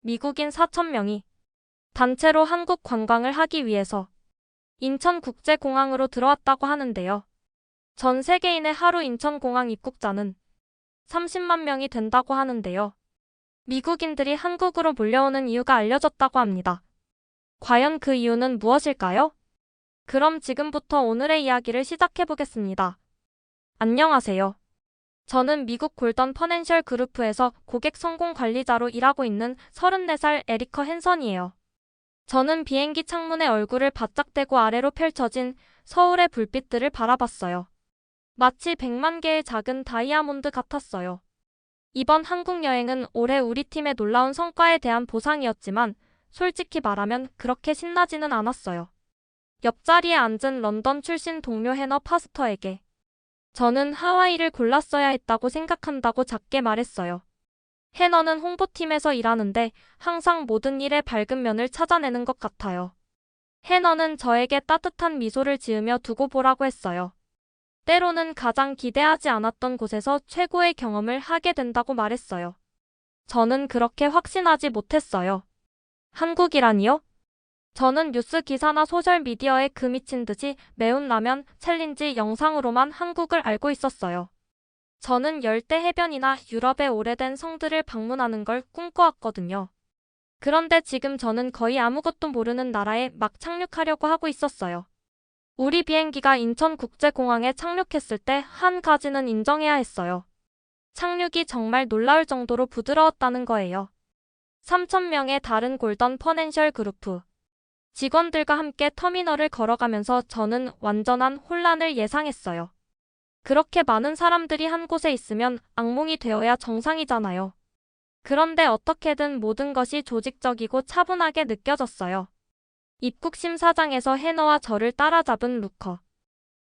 미국인 4,000명이 단체로 한국 관광을 하기 위해서 인천국제공항으로 들어왔다고 하는데요. 전 세계인의 하루 인천공항 입국자는 30만 명이 된다고 하는데요. 미국인들이 한국으로 몰려오는 이유가 알려졌다고 합니다. 과연 그 이유는 무엇일까요? 그럼 지금부터 오늘의 이야기를 시작해보겠습니다. 안녕하세요. 저는 미국 골던 퍼넨셜 그룹에서 고객 성공 관리자로 일하고 있는 34살 에리커 헨선이에요. 저는 비행기 창문에 얼굴을 바짝 대고 아래로 펼쳐진 서울의 불빛들을 바라봤어요. 마치 100만 개의 작은 다이아몬드 같았어요. 이번 한국 여행은 올해 우리 팀의 놀라운 성과에 대한 보상이었지만 솔직히 말하면 그렇게 신나지는 않았어요. 옆자리에 앉은 런던 출신 동료 해너 파스터에게 저는 하와이를 골랐어야 했다고 생각한다고 작게 말했어요. 해너는 홍보팀에서 일하는데 항상 모든 일의 밝은 면을 찾아내는 것 같아요. 해너는 저에게 따뜻한 미소를 지으며 두고 보라고 했어요. 때로는 가장 기대하지 않았던 곳에서 최고의 경험을 하게 된다고 말했어요. 저는 그렇게 확신하지 못했어요. 한국이라니요? 저는 뉴스 기사나 소셜미디어에 그 미친 듯이 매운 라면 챌린지 영상으로만 한국을 알고 있었어요. 저는 열대 해변이나 유럽의 오래된 성들을 방문하는 걸 꿈꿔왔거든요. 그런데 지금 저는 거의 아무것도 모르는 나라에 막 착륙하려고 하고 있었어요. 우리 비행기가 인천국제공항에 착륙했을 때 한 가지는 인정해야 했어요. 착륙이 정말 놀라울 정도로 부드러웠다는 거예요. 3,000명의 다른 골던 퍼넨셜 그룹 직원들과 함께 터미널을 걸어가면서 저는 완전한 혼란을 예상했어요. 그렇게 많은 사람들이 한 곳에 있으면 악몽이 되어야 정상이잖아요. 그런데 어떻게든 모든 것이 조직적이고 차분하게 느껴졌어요. 입국 심사장에서 해너와 저를 따라잡은 루커.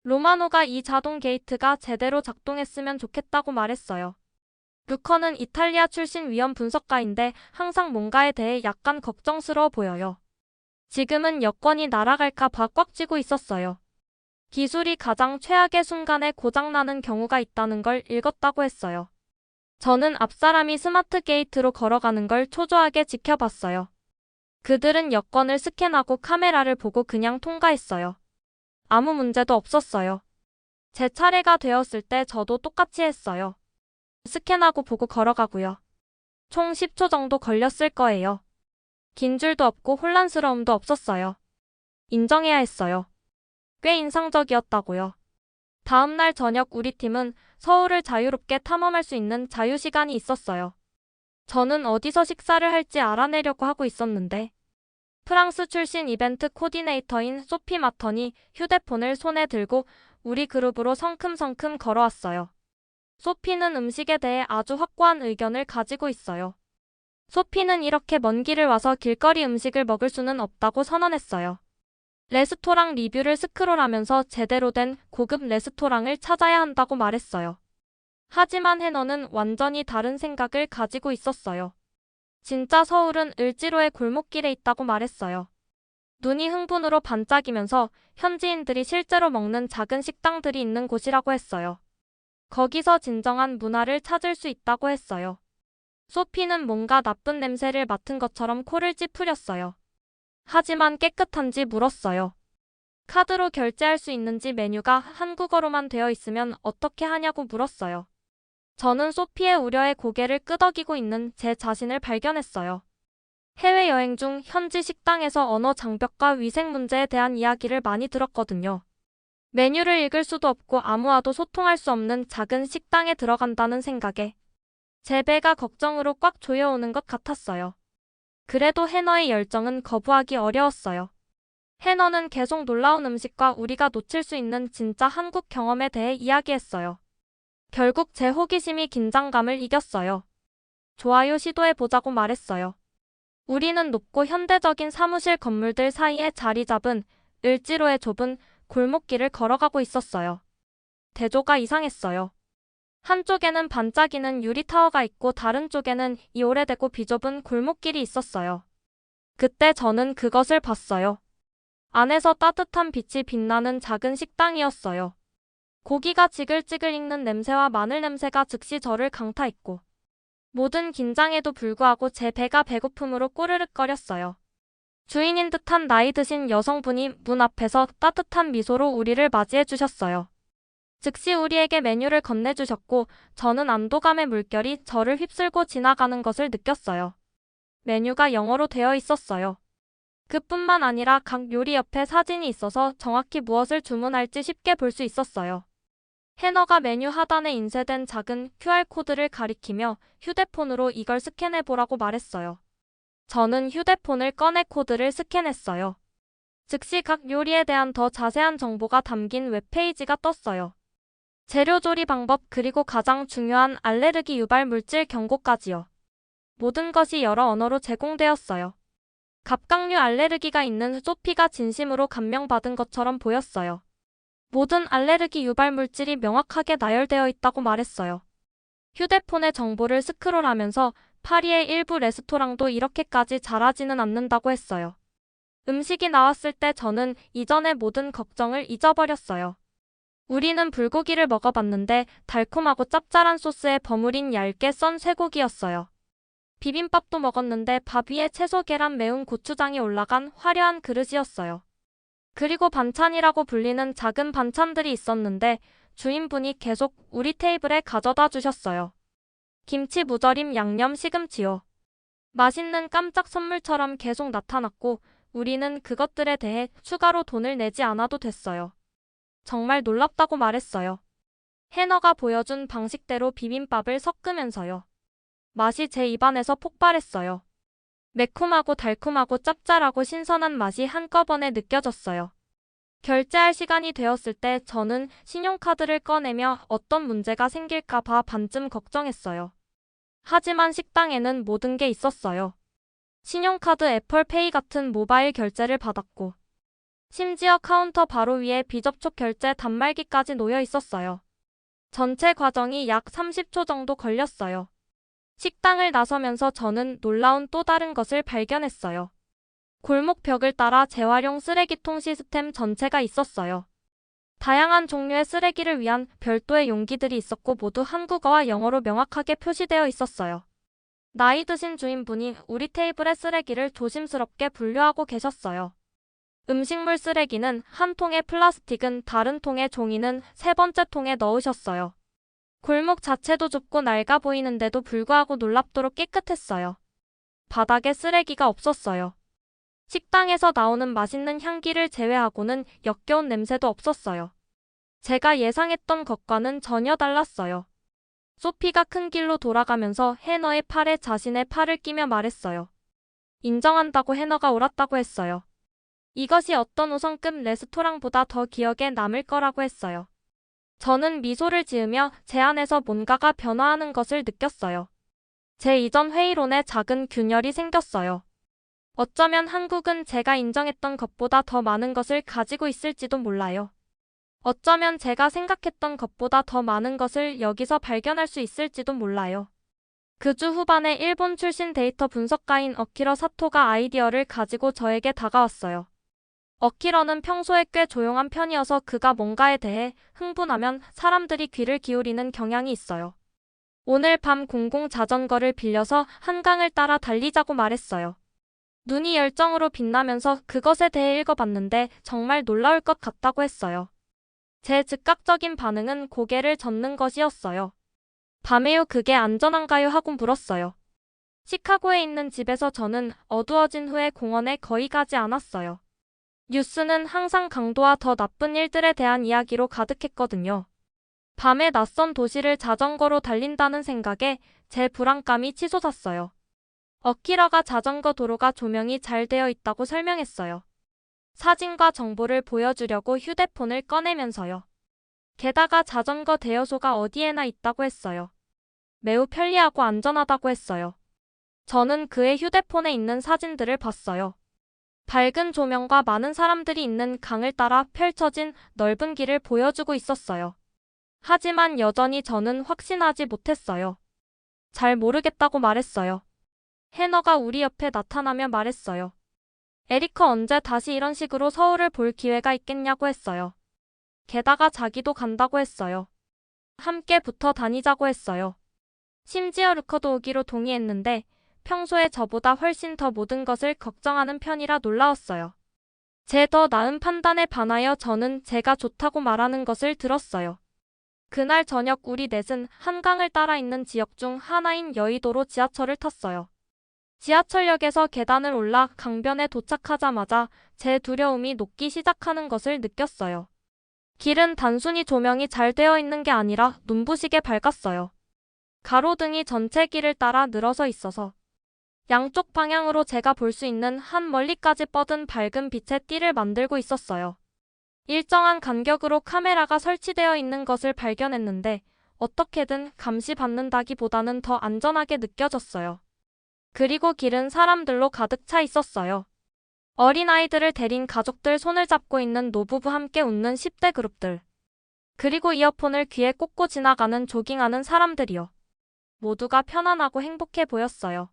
로마노가 이 자동 게이트가 제대로 작동했으면 좋겠다고 말했어요. 루커는 이탈리아 출신 위험 분석가인데 항상 뭔가에 대해 약간 걱정스러워 보여요. 지금은 여권이 날아갈까 봐 꽉 쥐고 있었어요. 기술이 가장 최악의 순간에 고장나는 경우가 있다는 걸 읽었다고 했어요. 저는 앞사람이 스마트 게이트로 걸어가는 걸 초조하게 지켜봤어요. 그들은 여권을 스캔하고 카메라를 보고 그냥 통과했어요. 아무 문제도 없었어요. 제 차례가 되었을 때 저도 똑같이 했어요. 스캔하고 보고 걸어가고요. 총 10초 정도 걸렸을 거예요. 긴 줄도 없고 혼란스러움도 없었어요. 인정해야 했어요. 꽤 인상적이었다고요. 다음 날 저녁 우리 팀은 서울을 자유롭게 탐험할 수 있는 자유시간이 있었어요. 저는 어디서 식사를 할지 알아내려고 하고 있었는데 프랑스 출신 이벤트 코디네이터인 소피 마턴이 휴대폰을 손에 들고 우리 그룹으로 성큼성큼 걸어왔어요. 소피는 음식에 대해 아주 확고한 의견을 가지고 있어요. 소피는 이렇게 먼 길을 와서 길거리 음식을 먹을 수는 없다고 선언했어요. 레스토랑 리뷰를 스크롤하면서 제대로 된 고급 레스토랑을 찾아야 한다고 말했어요. 하지만 해너는 완전히 다른 생각을 가지고 있었어요. 진짜 서울은 을지로의 골목길에 있다고 말했어요. 눈이 흥분으로 반짝이면서 현지인들이 실제로 먹는 작은 식당들이 있는 곳이라고 했어요. 거기서 진정한 문화를 찾을 수 있다고 했어요. 소피는 뭔가 나쁜 냄새를 맡은 것처럼 코를 찌푸렸어요. 하지만 깨끗한지 물었어요. 카드로 결제할 수 있는지 메뉴가 한국어로만 되어 있으면 어떻게 하냐고 물었어요. 저는 소피의 우려에 고개를 끄덕이고 있는 제 자신을 발견했어요. 해외여행 중 현지 식당에서 언어 장벽과 위생 문제에 대한 이야기를 많이 들었거든요. 메뉴를 읽을 수도 없고 아무와도 소통할 수 없는 작은 식당에 들어간다는 생각에 제 배가 걱정으로 꽉 조여오는 것 같았어요. 그래도 해너의 열정은 거부하기 어려웠어요. 해너는 계속 놀라운 음식과 우리가 놓칠 수 있는 진짜 한국 경험에 대해 이야기했어요. 결국 제 호기심이 긴장감을 이겼어요. 좋아요, 시도해보자고 말했어요. 우리는 높고 현대적인 사무실 건물들 사이에 자리 잡은 을지로의 좁은 골목길을 걸어가고 있었어요. 대조가 이상했어요. 한쪽에는 반짝이는 유리타워가 있고 다른 쪽에는 이 오래되고 비좁은 골목길이 있었어요. 그때 저는 그것을 봤어요. 안에서 따뜻한 빛이 빛나는 작은 식당이었어요. 고기가 지글지글 익는 냄새와 마늘 냄새가 즉시 저를 강타했고 모든 긴장에도 불구하고 제 배가 배고픔으로 꼬르륵거렸어요. 주인인 듯한 나이 드신 여성분이 문 앞에서 따뜻한 미소로 우리를 맞이해 주셨어요. 즉시 우리에게 메뉴를 건네주셨고 저는 안도감의 물결이 저를 휩쓸고 지나가는 것을 느꼈어요. 메뉴가 영어로 되어 있었어요. 그뿐만 아니라 각 요리 옆에 사진이 있어서 정확히 무엇을 주문할지 쉽게 볼 수 있었어요. 해너가 메뉴 하단에 인쇄된 작은 QR코드를 가리키며 휴대폰으로 이걸 스캔해보라고 말했어요. 저는 휴대폰을 꺼내 코드를 스캔했어요. 즉시 각 요리에 대한 더 자세한 정보가 담긴 웹페이지가 떴어요. 재료 조리 방법 그리고 가장 중요한 알레르기 유발 물질 경고까지요. 모든 것이 여러 언어로 제공되었어요. 갑각류 알레르기가 있는 소피가 진심으로 감명받은 것처럼 보였어요. 모든 알레르기 유발 물질이 명확하게 나열되어 있다고 말했어요. 휴대폰의 정보를 스크롤하면서 파리의 일부 레스토랑도 이렇게까지 잘하지는 않는다고 했어요. 음식이 나왔을 때 저는 이전의 모든 걱정을 잊어버렸어요. 우리는 불고기를 먹어봤는데 달콤하고 짭짤한 소스에 버무린 얇게 썬 쇠고기였어요. 비빔밥도 먹었는데 밥 위에 채소, 계란, 매운 고추장이 올라간 화려한 그릇이었어요. 그리고 반찬이라고 불리는 작은 반찬들이 있었는데 주인분이 계속 우리 테이블에 가져다 주셨어요. 김치, 무절임, 양념, 시금치요. 맛있는 깜짝 선물처럼 계속 나타났고 우리는 그것들에 대해 추가로 돈을 내지 않아도 됐어요. 정말 놀랍다고 말했어요. 해너가 보여준 방식대로 비빔밥을 섞으면서요. 맛이 제 입안에서 폭발했어요. 매콤하고 달콤하고 짭짤하고 신선한 맛이 한꺼번에 느껴졌어요. 결제할 시간이 되었을 때 저는 신용카드를 꺼내며 어떤 문제가 생길까 봐 반쯤 걱정했어요. 하지만 식당에는 모든 게 있었어요. 신용카드, 애플페이 같은 모바일 결제를 받았고 심지어 카운터 바로 위에 비접촉 결제 단말기까지 놓여 있었어요. 전체 과정이 약 30초 정도 걸렸어요. 식당을 나서면서 저는 놀라운 또 다른 것을 발견했어요. 골목 벽을 따라 재활용 쓰레기통 시스템 전체가 있었어요. 다양한 종류의 쓰레기를 위한 별도의 용기들이 있었고 모두 한국어와 영어로 명확하게 표시되어 있었어요. 나이 드신 주인분이 우리 테이블의 쓰레기를 조심스럽게 분류하고 계셨어요. 음식물 쓰레기는 한 통에, 플라스틱은 다른 통에, 종이는 세 번째 통에 넣으셨어요. 골목 자체도 좁고 낡아 보이는데도 불구하고 놀랍도록 깨끗했어요. 바닥에 쓰레기가 없었어요. 식당에서 나오는 맛있는 향기를 제외하고는 역겨운 냄새도 없었어요. 제가 예상했던 것과는 전혀 달랐어요. 소피가 큰 길로 돌아가면서 해너의 팔에 자신의 팔을 끼며 말했어요. 인정한다고 해너가 옳았다고 했어요. 이것이 어떤 5성급 레스토랑보다 더 기억에 남을 거라고 했어요. 저는 미소를 지으며 제 안에서 뭔가가 변화하는 것을 느꼈어요. 제 이전 회의론에 작은 균열이 생겼어요. 어쩌면 한국은 제가 인정했던 것보다 더 많은 것을 가지고 있을지도 몰라요. 어쩌면 제가 생각했던 것보다 더 많은 것을 여기서 발견할 수 있을지도 몰라요. 그 주 후반에 일본 출신 데이터 분석가인 어키러 사토가 아이디어를 가지고 저에게 다가왔어요. 어키러는 평소에 꽤 조용한 편이어서 그가 뭔가에 대해 흥분하면 사람들이 귀를 기울이는 경향이 있어요. 오늘 밤 공공 자전거를 빌려서 한강을 따라 달리자고 말했어요. 눈이 열정으로 빛나면서 그것에 대해 읽어봤는데 정말 놀라울 것 같다고 했어요. 제 즉각적인 반응은 고개를 젓는 것이었어요. 밤에요, 그게 안전한가요? 하고 물었어요. 시카고에 있는 집에서 저는 어두워진 후에 공원에 거의 가지 않았어요. 뉴스는 항상 강도와 더 나쁜 일들에 대한 이야기로 가득했거든요. 밤에 낯선 도시를 자전거로 달린다는 생각에 제 불안감이 치솟았어요. 어키러가 자전거 도로가 조명이 잘 되어 있다고 설명했어요. 사진과 정보를 보여주려고 휴대폰을 꺼내면서요. 게다가 자전거 대여소가 어디에나 있다고 했어요. 매우 편리하고 안전하다고 했어요. 저는 그의 휴대폰에 있는 사진들을 봤어요. 밝은 조명과 많은 사람들이 있는 강을 따라 펼쳐진 넓은 길을 보여주고 있었어요. 하지만 여전히 저는 확신하지 못했어요. 잘 모르겠다고 말했어요. 해너가 우리 옆에 나타나며 말했어요. 에리커, 언제 다시 이런 식으로 서울을 볼 기회가 있겠냐고 했어요. 게다가 자기도 간다고 했어요. 함께 붙어 다니자고 했어요. 심지어 루커도 오기로 동의했는데 평소에 저보다 훨씬 더 모든 것을 걱정하는 편이라 놀라웠어요. 제 더 나은 판단에 반하여 저는 제가 좋다고 말하는 것을 들었어요. 그날 저녁 우리 넷은 한강을 따라 있는 지역 중 하나인 여의도로 지하철을 탔어요. 지하철역에서 계단을 올라 강변에 도착하자마자 제 두려움이 녹기 시작하는 것을 느꼈어요. 길은 단순히 조명이 잘 되어 있는 게 아니라 눈부시게 밝았어요. 가로등이 전체 길을 따라 늘어서 있어서 양쪽 방향으로 제가 볼 수 있는 한 멀리까지 뻗은 밝은 빛의 띠를 만들고 있었어요. 일정한 간격으로 카메라가 설치되어 있는 것을 발견했는데 어떻게든 감시받는다기보다는 더 안전하게 느껴졌어요. 그리고 길은 사람들로 가득 차 있었어요. 어린아이들을 데린 가족들, 손을 잡고 있는 노부부, 함께 웃는 10대 그룹들. 그리고 이어폰을 귀에 꽂고 지나가는 조깅하는 사람들이요. 모두가 편안하고 행복해 보였어요.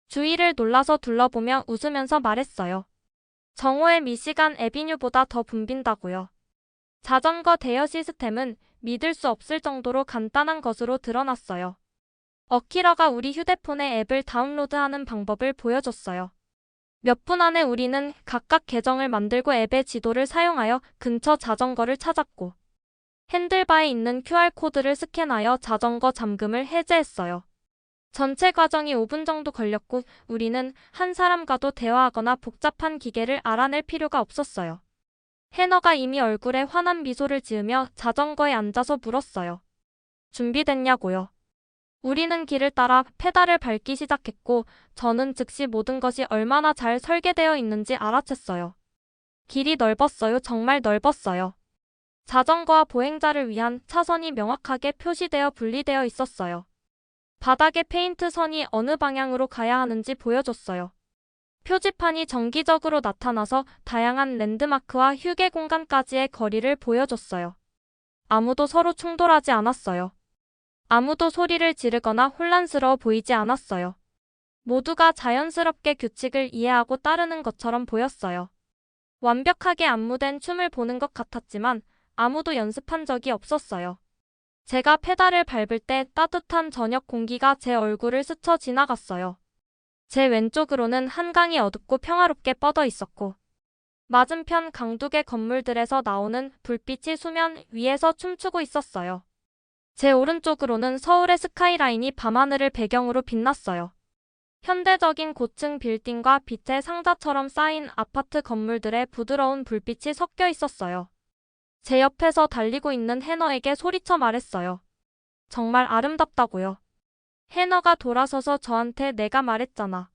주위를 놀라서 둘러보며 웃으면서 말했어요. 정오의 미시간 애비뉴보다 더 붐빈다고요. 자전거 대여 시스템은 믿을 수 없을 정도로 간단한 것으로 드러났어요. 어키러가 우리 휴대폰에 앱을 다운로드하는 방법을 보여줬어요. 몇 분 안에 우리는 각각 계정을 만들고 앱의 지도를 사용하여 근처 자전거를 찾았고 핸들바에 있는 QR코드를 스캔하여 자전거 잠금을 해제했어요. 전체 과정이 5분 정도 걸렸고 우리는 한 사람과도 대화하거나 복잡한 기계를 알아낼 필요가 없었어요. 해너가 이미 얼굴에 환한 미소를 지으며 자전거에 앉아서 물었어요. 준비됐냐고요? 우리는 길을 따라 페달을 밟기 시작했고 저는 즉시 모든 것이 얼마나 잘 설계되어 있는지 알아챘어요. 길이 넓었어요. 정말 넓었어요. 자전거와 보행자를 위한 차선이 명확하게 표시되어 분리되어 있었어요. 바닥에 페인트 선이 어느 방향으로 가야 하는지 보여줬어요. 표지판이 정기적으로 나타나서 다양한 랜드마크와 휴게 공간까지의 거리를 보여줬어요. 아무도 서로 충돌하지 않았어요. 아무도 소리를 지르거나 혼란스러워 보이지 않았어요. 모두가 자연스럽게 규칙을 이해하고 따르는 것처럼 보였어요. 완벽하게 안무된 춤을 보는 것 같았지만 아무도 연습한 적이 없었어요. 제가 페달을 밟을 때 따뜻한 저녁 공기가 제 얼굴을 스쳐 지나갔어요. 제 왼쪽으로는 한강이 어둡고 평화롭게 뻗어 있었고 맞은편 강둑의 건물들에서 나오는 불빛이 수면 위에서 춤추고 있었어요. 제 오른쪽으로는 서울의 스카이라인이 밤하늘을 배경으로 빛났어요. 현대적인 고층 빌딩과 빛의 상자처럼 쌓인 아파트 건물들의 부드러운 불빛이 섞여 있었어요. 제 옆에서 달리고 있는 해너에게 소리쳐 말했어요. 정말 아름답다고요. 해너가 돌아서서 저한테 내가 말했잖아.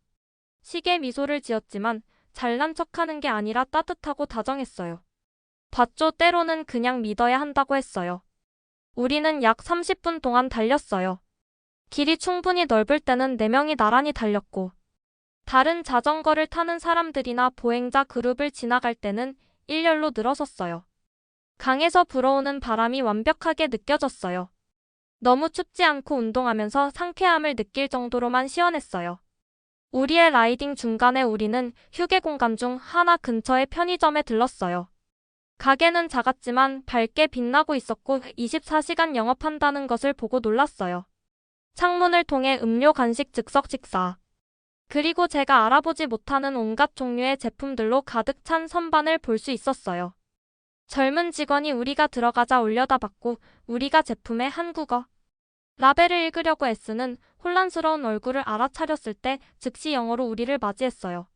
시계 미소를 지었지만 잘난 척하는 게 아니라 따뜻하고 다정했어요. 봤죠? 때로는 그냥 믿어야 한다고 했어요. 우리는 약 30분 동안 달렸어요. 길이 충분히 넓을 때는 4명이 나란히 달렸고 다른 자전거를 타는 사람들이나 보행자 그룹을 지나갈 때는 일렬로 늘어섰어요. 강에서 불어오는 바람이 완벽하게 느껴졌어요. 너무 춥지 않고 운동하면서 상쾌함을 느낄 정도로만 시원했어요. 우리의 라이딩 중간에 우리는 휴게 공간 중 하나 근처의 편의점에 들렀어요. 가게는 작았지만 밝게 빛나고 있었고 24시간 영업한다는 것을 보고 놀랐어요. 창문을 통해 음료, 간식, 즉석 식사. 그리고 제가 알아보지 못하는 온갖 종류의 제품들로 가득 찬 선반을 볼 수 있었어요. 젊은 직원이 우리가 들어가자 올려다봤고 우리가 제품의 한국어 라벨을 읽으려고 애쓰는 혼란스러운 얼굴을 알아차렸을 때 즉시 영어로 우리를 맞이했어요.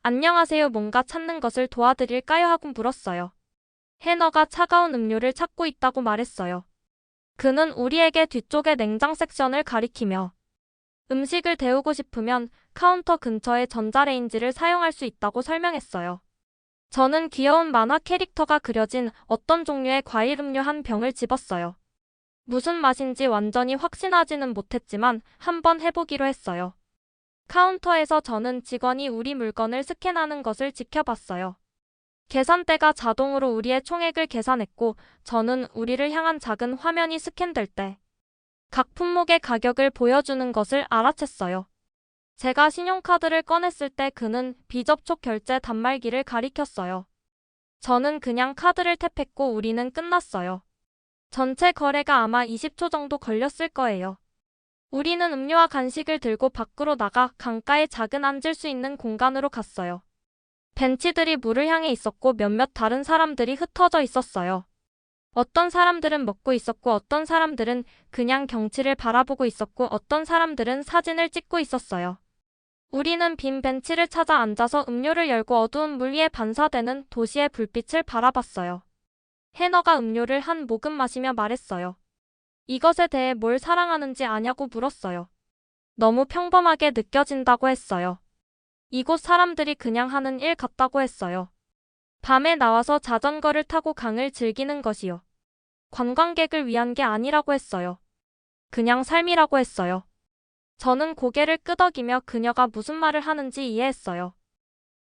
안녕하세요, 뭔가 찾는 것을 도와드릴까요? 하고 물었어요. 해너가 차가운 음료를 찾고 있다고 말했어요. 그는 우리에게 뒤쪽의 냉장 섹션을 가리키며 음식을 데우고 싶으면 카운터 근처의 전자레인지를 사용할 수 있다고 설명했어요. 저는 귀여운 만화 캐릭터가 그려진 어떤 종류의 과일 음료 한 병을 집었어요. 무슨 맛인지 완전히 확신하지는 못했지만 한번 해보기로 했어요. 카운터에서 저는 직원이 우리 물건을 스캔하는 것을 지켜봤어요. 계산대가 자동으로 우리의 총액을 계산했고 저는 우리를 향한 작은 화면이 스캔될 때 각 품목의 가격을 보여주는 것을 알아챘어요. 제가 신용카드를 꺼냈을 때 그는 비접촉 결제 단말기를 가리켰어요. 저는 그냥 카드를 탭했고 우리는 끝났어요. 전체 거래가 아마 20초 정도 걸렸을 거예요. 우리는 음료와 간식을 들고 밖으로 나가 강가에 작은 앉을 수 있는 공간으로 갔어요. 벤치들이 물을 향해 있었고 몇몇 다른 사람들이 흩어져 있었어요. 어떤 사람들은 먹고 있었고 어떤 사람들은 그냥 경치를 바라보고 있었고 어떤 사람들은 사진을 찍고 있었어요. 우리는 빈 벤치를 찾아 앉아서 음료를 열고 어두운 물 위에 반사되는 도시의 불빛을 바라봤어요. 해너가 음료를 한 모금 마시며 말했어요. 이것에 대해 뭘 사랑하는지 아냐고 물었어요. 너무 평범하게 느껴진다고 했어요. 이곳 사람들이 그냥 하는 일 같다고 했어요. 밤에 나와서 자전거를 타고 강을 즐기는 것이요. 관광객을 위한 게 아니라고 했어요. 그냥 삶이라고 했어요. 저는 고개를 끄덕이며 그녀가 무슨 말을 하는지 이해했어요.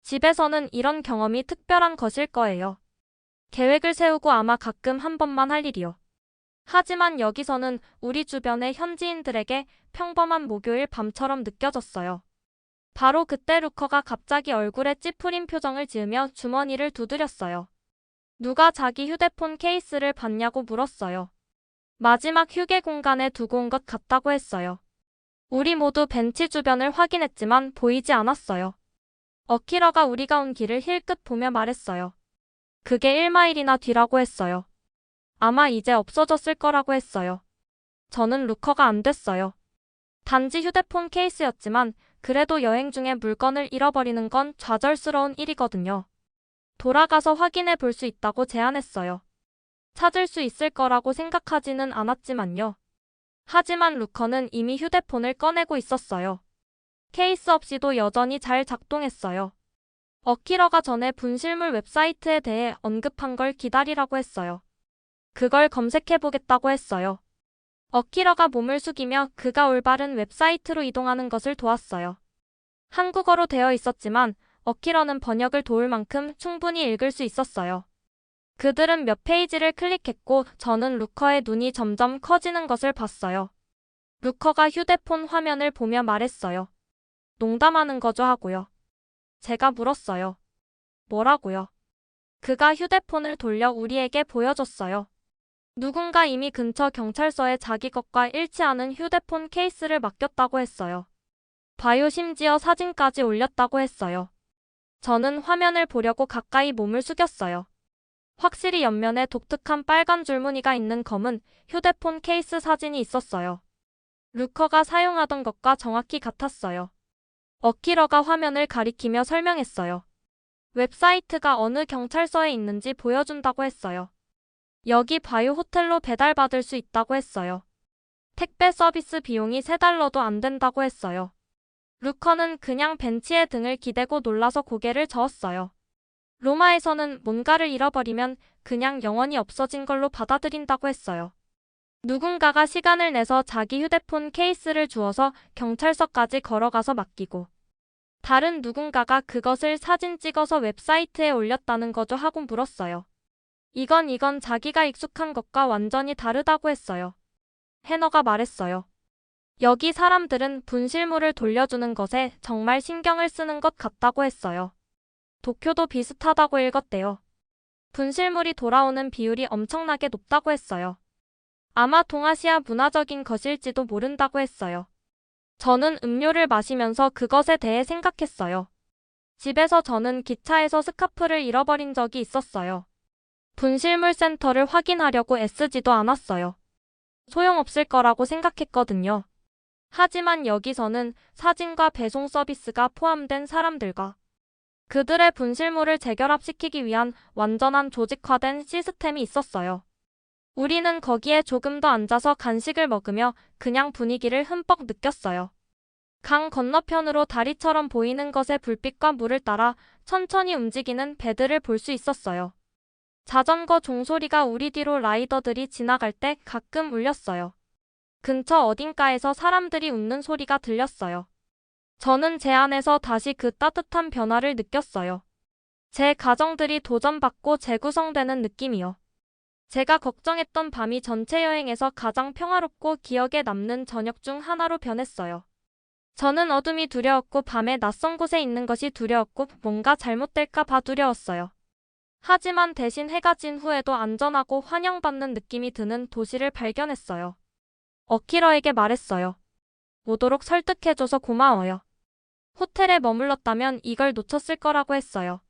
집에서는 이런 경험이 특별한 것일 거예요. 계획을 세우고 아마 가끔 한 번만 할 일이요. 하지만 여기서는 우리 주변의 현지인들에게 평범한 목요일 밤처럼 느껴졌어요. 바로 그때 루커가 갑자기 얼굴에 찌푸린 표정을 지으며 주머니를 두드렸어요. 누가 자기 휴대폰 케이스를 봤냐고 물었어요. 마지막 휴게 공간에 두고 온 것 같다고 했어요. 우리 모두 벤치 주변을 확인했지만 보이지 않았어요. 어키러가 우리가 온 길을 힐끗 보며 말했어요. 그게 1마일이나 뒤라고 했어요. 아마 이제 없어졌을 거라고 했어요. 저는 루커가 안 됐어요. 단지 휴대폰 케이스였지만 그래도 여행 중에 물건을 잃어버리는 건 좌절스러운 일이거든요. 돌아가서 확인해 볼 수 있다고 제안했어요. 찾을 수 있을 거라고 생각하지는 않았지만요. 하지만 루커는 이미 휴대폰을 꺼내고 있었어요. 케이스 없이도 여전히 잘 작동했어요. 어키러가 전에 분실물 웹사이트에 대해 언급한 걸 기다리라고 했어요. 그걸 검색해보겠다고 했어요. 어키러가 몸을 숙이며 그가 올바른 웹사이트로 이동하는 것을 도왔어요. 한국어로 되어 있었지만 어키러는 번역을 도울 만큼 충분히 읽을 수 있었어요. 그들은 몇 페이지를 클릭했고 저는 루커의 눈이 점점 커지는 것을 봤어요. 루커가 휴대폰 화면을 보며 말했어요. 농담하는 거죠 하고요. 제가 물었어요. 뭐라고요? 그가 휴대폰을 돌려 우리에게 보여줬어요. 누군가 이미 근처 경찰서에 자기 것과 일치하는 휴대폰 케이스를 맡겼다고 했어요. 봐요, 심지어 사진까지 올렸다고 했어요. 저는 화면을 보려고 가까이 몸을 숙였어요. 확실히 옆면에 독특한 빨간 줄무늬가 있는 검은 휴대폰 케이스 사진이 있었어요. 루커가 사용하던 것과 정확히 같았어요. 어키러가 화면을 가리키며 설명했어요. 웹사이트가 어느 경찰서에 있는지 보여준다고 했어요. 여기 바유 호텔로 배달받을 수 있다고 했어요. 택배 서비스 비용이 $3도 안 된다고 했어요. 루커는 그냥 벤치에 등을 기대고 놀라서 고개를 저었어요. 로마에서는 뭔가를 잃어버리면 그냥 영원히 없어진 걸로 받아들인다고 했어요. 누군가가 시간을 내서 자기 휴대폰 케이스를 주어서 경찰서까지 걸어가서 맡기고 다른 누군가가 그것을 사진 찍어서 웹사이트에 올렸다는 거죠 하고 물었어요. 이건 자기가 익숙한 것과 완전히 다르다고 했어요. 해너가 말했어요. 여기 사람들은 분실물을 돌려주는 것에 정말 신경을 쓰는 것 같다고 했어요. 도쿄도 비슷하다고 읽었대요. 분실물이 돌아오는 비율이 엄청나게 높다고 했어요. 아마 동아시아 문화적인 것일지도 모른다고 했어요. 저는 음료를 마시면서 그것에 대해 생각했어요. 집에서 저는 기차에서 스카프를 잃어버린 적이 있었어요. 분실물 센터를 확인하려고 애쓰지도 않았어요. 소용없을 거라고 생각했거든요. 하지만 여기서는 사진과 배송 서비스가 포함된 사람들과 그들의 분실물을 재결합시키기 위한 완전한 조직화된 시스템이 있었어요. 우리는 거기에 조금 더 앉아서 간식을 먹으며 그냥 분위기를 흠뻑 느꼈어요. 강 건너편으로 다리처럼 보이는 것의 불빛과 물을 따라 천천히 움직이는 배들을 볼 수 있었어요. 자전거 종소리가 우리 뒤로 라이더들이 지나갈 때 가끔 울렸어요. 근처 어딘가에서 사람들이 웃는 소리가 들렸어요. 저는 제 안에서 다시 그 따뜻한 변화를 느꼈어요. 제 가정들이 도전받고 재구성되는 느낌이요. 제가 걱정했던 밤이 전체 여행에서 가장 평화롭고 기억에 남는 저녁 중 하나로 변했어요. 저는 어둠이 두려웠고 밤에 낯선 곳에 있는 것이 두려웠고 뭔가 잘못될까 봐 두려웠어요. 하지만 대신 해가 진 후에도 안전하고 환영받는 느낌이 드는 도시를 발견했어요. 어키러에게 말했어요. 오도록 설득해줘서 고마워요. 호텔에 머물렀다면 이걸 놓쳤을 거라고 했어요.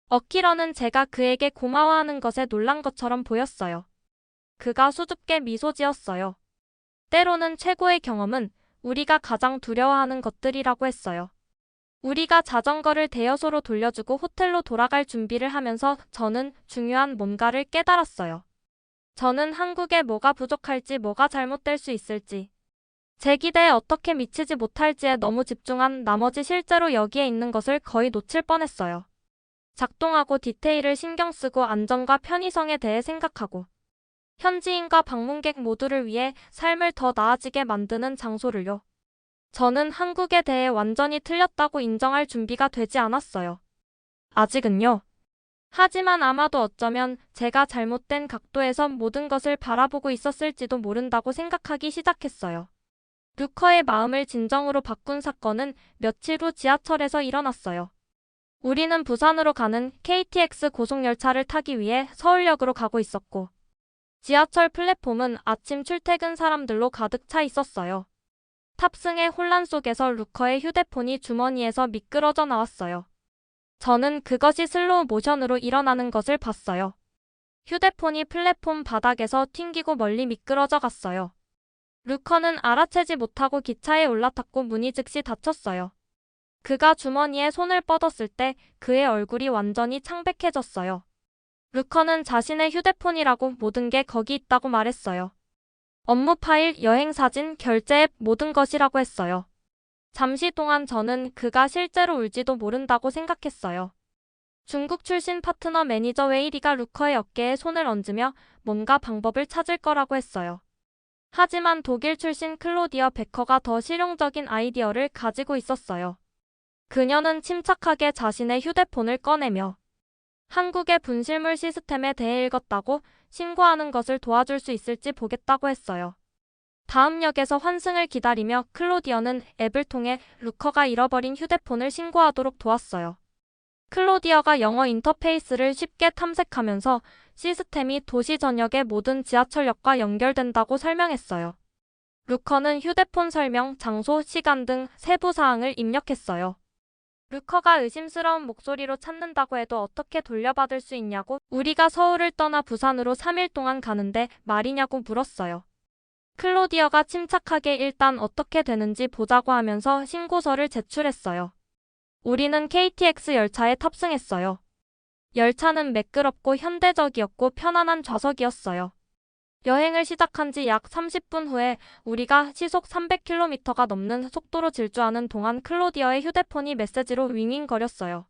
어키러는 제가 그에게 고마워하는 것에 놀란 것처럼 보였어요. 그가 수줍게 미소 지었어요. 때로는 최고의 경험은 우리가 가장 두려워하는 것들이라고 했어요. 우리가 자전거를 대여소로 돌려주고 호텔로 돌아갈 준비를 하면서 저는 중요한 뭔가를 깨달았어요. 저는 한국에 뭐가 부족할지, 뭐가 잘못될 수 있을지, 제 기대에 어떻게 미치지 못할지에 너무 집중한 나머지 실제로 여기에 있는 것을 거의 놓칠 뻔했어요. 작동하고 디테일을 신경 쓰고 안전과 편의성에 대해 생각하고 현지인과 방문객 모두를 위해 삶을 더 나아지게 만드는 장소를요. 저는 한국에 대해 완전히 틀렸다고 인정할 준비가 되지 않았어요. 아직은요. 하지만 아마도 어쩌면 제가 잘못된 각도에서 모든 것을 바라보고 있었을지도 모른다고 생각하기 시작했어요. 루커의 마음을 진정으로 바꾼 사건은 며칠 후 지하철에서 일어났어요. 우리는 부산으로 가는 KTX 고속열차를 타기 위해 서울역으로 가고 있었고, 지하철 플랫폼은 아침 출퇴근 사람들로 가득 차 있었어요. 탑승의 혼란 속에서 루커의 휴대폰이 주머니에서 미끄러져 나왔어요. 저는 그것이 슬로우 모션으로 일어나는 것을 봤어요. 휴대폰이 플랫폼 바닥에서 튕기고 멀리 미끄러져 갔어요. 루커는 알아채지 못하고 기차에 올라탔고 문이 즉시 닫혔어요. 그가 주머니에 손을 뻗었을 때 그의 얼굴이 완전히 창백해졌어요. 루커는 자신의 휴대폰이라고 모든 게 거기 있다고 말했어요. 업무 파일, 여행 사진, 결제 앱 모든 것이라고 했어요. 잠시 동안 저는 그가 실제로 울지도 모른다고 생각했어요. 중국 출신 파트너 매니저 웨이리가 루커의 어깨에 손을 얹으며 뭔가 방법을 찾을 거라고 했어요. 하지만 독일 출신 클로디어 베커가 더 실용적인 아이디어를 가지고 있었어요. 그녀는 침착하게 자신의 휴대폰을 꺼내며 한국의 분실물 시스템에 대해 읽었다고 신고하는 것을 도와줄 수 있을지 보겠다고 했어요. 다음 역에서 환승을 기다리며 클로디어는 앱을 통해 루커가 잃어버린 휴대폰을 신고하도록 도왔어요. 클로디어가 영어 인터페이스를 쉽게 탐색하면서 시스템이 도시 전역의 모든 지하철역과 연결된다고 설명했어요. 루커는 휴대폰 설명, 장소, 시간 등 세부 사항을 입력했어요. 루커가 의심스러운 목소리로 찾는다고 해도 어떻게 돌려받을 수 있냐고, 우리가 서울을 떠나 부산으로 3일 동안 가는데 말이냐고 물었어요. 클로디어가 침착하게 일단 어떻게 되는지 보자고 하면서 신고서를 제출했어요. 우리는 KTX 열차에 탑승했어요. 열차는 매끄럽고 현대적이었고 편안한 좌석이었어요. 여행을 시작한 지 약 30분 후에 우리가 시속 300km가 넘는 속도로 질주하는 동안 클로디어의 휴대폰이 메시지로 윙윙거렸어요.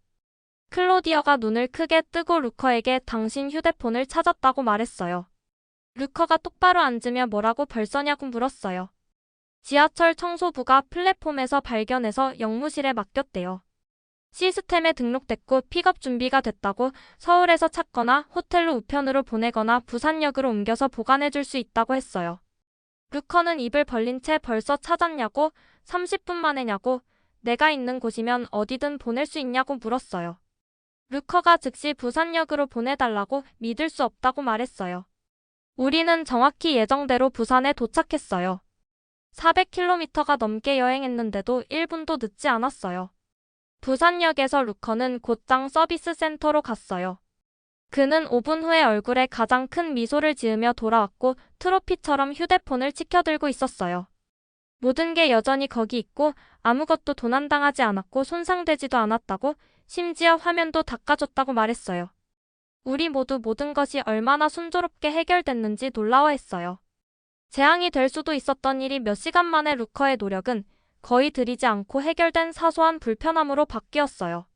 클로디어가 눈을 크게 뜨고 루커에게 당신 휴대폰을 찾았다고 말했어요. 루커가 똑바로 앉으며 뭐라고 벌써냐고 물었어요. 지하철 청소부가 플랫폼에서 발견해서 영무실에 맡겼대요. 시스템에 등록됐고 픽업 준비가 됐다고, 서울에서 찾거나 호텔로 우편으로 보내거나 부산역으로 옮겨서 보관해줄 수 있다고 했어요. 루커는 입을 벌린 채 벌써 찾았냐고, 30분 만에냐고, 내가 있는 곳이면 어디든 보낼 수 있냐고 물었어요. 루커가 즉시 부산역으로 보내달라고, 믿을 수 없다고 말했어요. 우리는 정확히 예정대로 부산에 도착했어요. 400km가 넘게 여행했는데도 1분도 늦지 않았어요. 부산역에서 루커는 곧장 서비스 센터로 갔어요. 그는 5분 후에 얼굴에 가장 큰 미소를 지으며 돌아왔고 트로피처럼 휴대폰을 치켜들고 있었어요. 모든 게 여전히 거기 있고 아무것도 도난당하지 않았고 손상되지도 않았다고, 심지어 화면도 닦아줬다고 말했어요. 우리 모두 모든 것이 얼마나 순조롭게 해결됐는지 놀라워했어요. 재앙이 될 수도 있었던 일이 몇 시간 만에 루커의 노력은 거의 들이지 않고 해결된 사소한 불편함으로 바뀌었어요.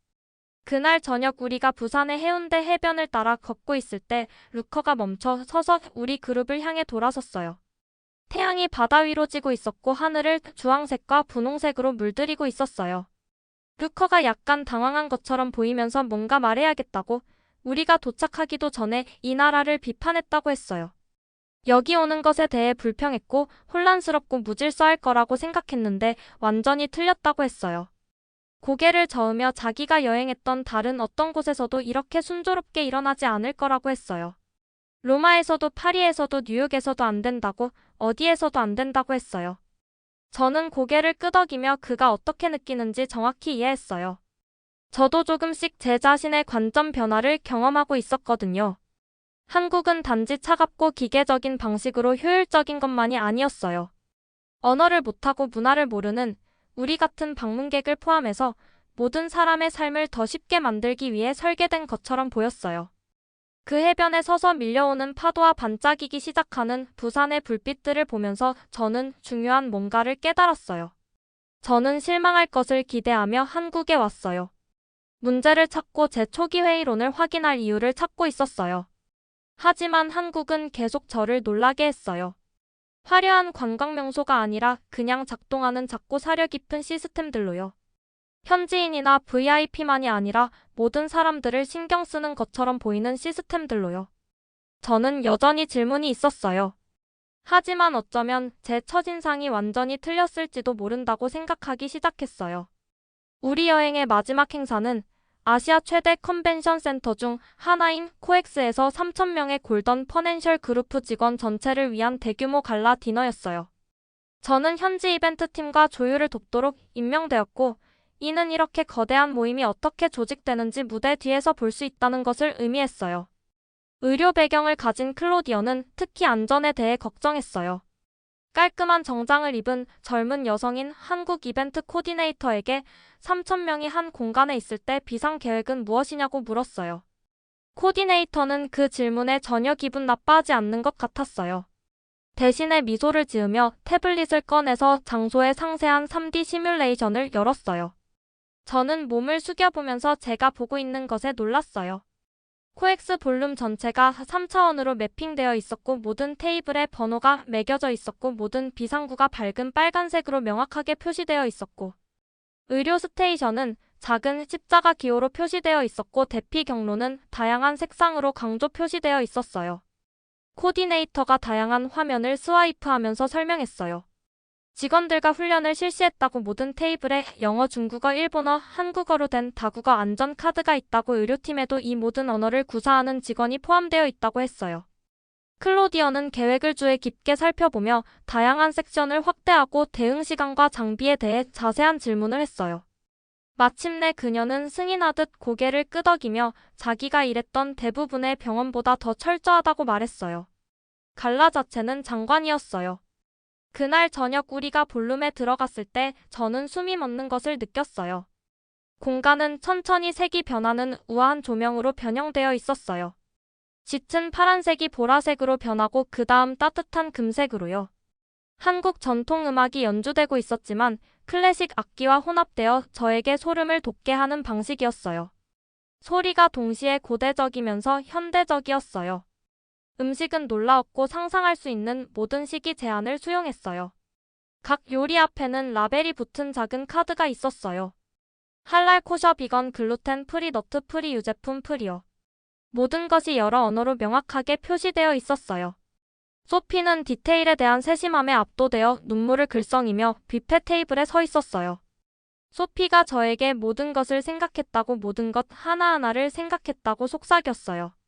그날 저녁 우리가 부산의 해운대 해변을 따라 걷고 있을 때 루커가 멈춰 서서 우리 그룹을 향해 돌아섰어요. 태양이 바다 위로 지고 있었고 하늘을 주황색과 분홍색으로 물들이고 있었어요. 루커가 약간 당황한 것처럼 보이면서 뭔가 말해야겠다고, 우리가 도착하기도 전에 이 나라를 비판했다고 했어요. 여기 오는 것에 대해 불평했고 혼란스럽고 무질서할 거라고 생각했는데 완전히 틀렸다고 했어요. 고개를 저으며 자기가 여행했던 다른 어떤 곳에서도 이렇게 순조롭게 일어나지 않을 거라고 했어요. 로마에서도 파리에서도 뉴욕에서도 안 된다고, 어디에서도 안 된다고 했어요. 저는 고개를 끄덕이며 그가 어떻게 느끼는지 정확히 이해했어요. 저도 조금씩 제 자신의 관점 변화를 경험하고 있었거든요. 한국은 단지 차갑고 기계적인 방식으로 효율적인 것만이 아니었어요. 언어를 못하고 문화를 모르는 우리 같은 방문객을 포함해서 모든 사람의 삶을 더 쉽게 만들기 위해 설계된 것처럼 보였어요. 그 해변에 서서 밀려오는 파도와 반짝이기 시작하는 부산의 불빛들을 보면서 저는 중요한 뭔가를 깨달았어요. 저는 실망할 것을 기대하며 한국에 왔어요. 문제를 찾고 제 초기 회의론을 확인할 이유를 찾고 있었어요. 하지만 한국은 계속 저를 놀라게 했어요. 화려한 관광 명소가 아니라 그냥 작동하는 작고 사려 깊은 시스템들로요. 현지인이나 VIP만이 아니라 모든 사람들을 신경 쓰는 것처럼 보이는 시스템들로요. 저는 여전히 질문이 있었어요. 하지만 어쩌면 제 첫인상이 완전히 틀렸을지도 모른다고 생각하기 시작했어요. 우리 여행의 마지막 행사는 아시아 최대 컨벤션 센터 중 하나인 코엑스에서 3,000명의 골던 퍼넨셜 그룹 직원 전체를 위한 대규모 갈라 디너였어요. 저는 현지 이벤트 팀과 조율을 돕도록 임명되었고, 이는 이렇게 거대한 모임이 어떻게 조직되는지 무대 뒤에서 볼 수 있다는 것을 의미했어요. 의료 배경을 가진 클로디어는 특히 안전에 대해 걱정했어요. 깔끔한 정장을 입은 젊은 여성인 한국 이벤트 코디네이터에게 3,000명이 한 공간에 있을 때 비상 계획은 무엇이냐고 물었어요. 코디네이터는 그 질문에 전혀 기분 나빠하지 않는 것 같았어요. 대신에 미소를 지으며 태블릿을 꺼내서 장소의 상세한 3D 시뮬레이션을 열었어요. 저는 몸을 숙여보면서 제가 보고 있는 것에 놀랐어요. 코엑스 볼룸 전체가 3차원으로 매핑되어 있었고 모든 테이블에 번호가 매겨져 있었고 모든 비상구가 밝은 빨간색으로 명확하게 표시되어 있었고 의료 스테이션은 작은 십자가 기호로 표시되어 있었고 대피 경로는 다양한 색상으로 강조 표시되어 있었어요. 코디네이터가 다양한 화면을 스와이프하면서 설명했어요. 직원들과 훈련을 실시했다고 모든 테이블에 영어, 중국어, 일본어, 한국어로 된 다국어 안전 카드가 있다고 의료팀에도 이 모든 언어를 구사하는 직원이 포함되어 있다고 했어요. 클로디어는 계획을 주에 깊게 살펴보며 다양한 섹션을 확대하고 대응 시간과 장비에 대해 자세한 질문을 했어요. 마침내 그녀는 승인하듯 고개를 끄덕이며 자기가 일했던 대부분의 병원보다 더 철저하다고 말했어요. 갈라 자체는 장관이었어요. 그날 저녁 우리가 볼룸에 들어갔을 때 저는 숨이 멎는 것을 느꼈어요. 공간은 천천히 색이 변하는 우아한 조명으로 변형되어 있었어요. 짙은 파란색이 보라색으로 변하고 그 다음 따뜻한 금색으로요. 한국 전통 음악이 연주되고 있었지만 클래식 악기와 혼합되어 저에게 소름을 돋게 하는 방식이었어요. 소리가 동시에 고대적이면서 현대적이었어요. 음식은 놀라웠고 상상할 수 있는 모든 시기 제한을 수용했어요. 각 요리 앞에는 라벨이 붙은 작은 카드가 있었어요. 할랄 코셔 비건 글루텐 프리 너트 프리 유제품 프리요. 모든 것이 여러 언어로 명확하게 표시되어 있었어요. 소피는 디테일에 대한 세심함에 압도되어 눈물을 글썽이며 뷔페 테이블에 서 있었어요. 소피가 저에게 모든 것을 생각했다고 모든 것 하나하나를 생각했다고 속삭였어요.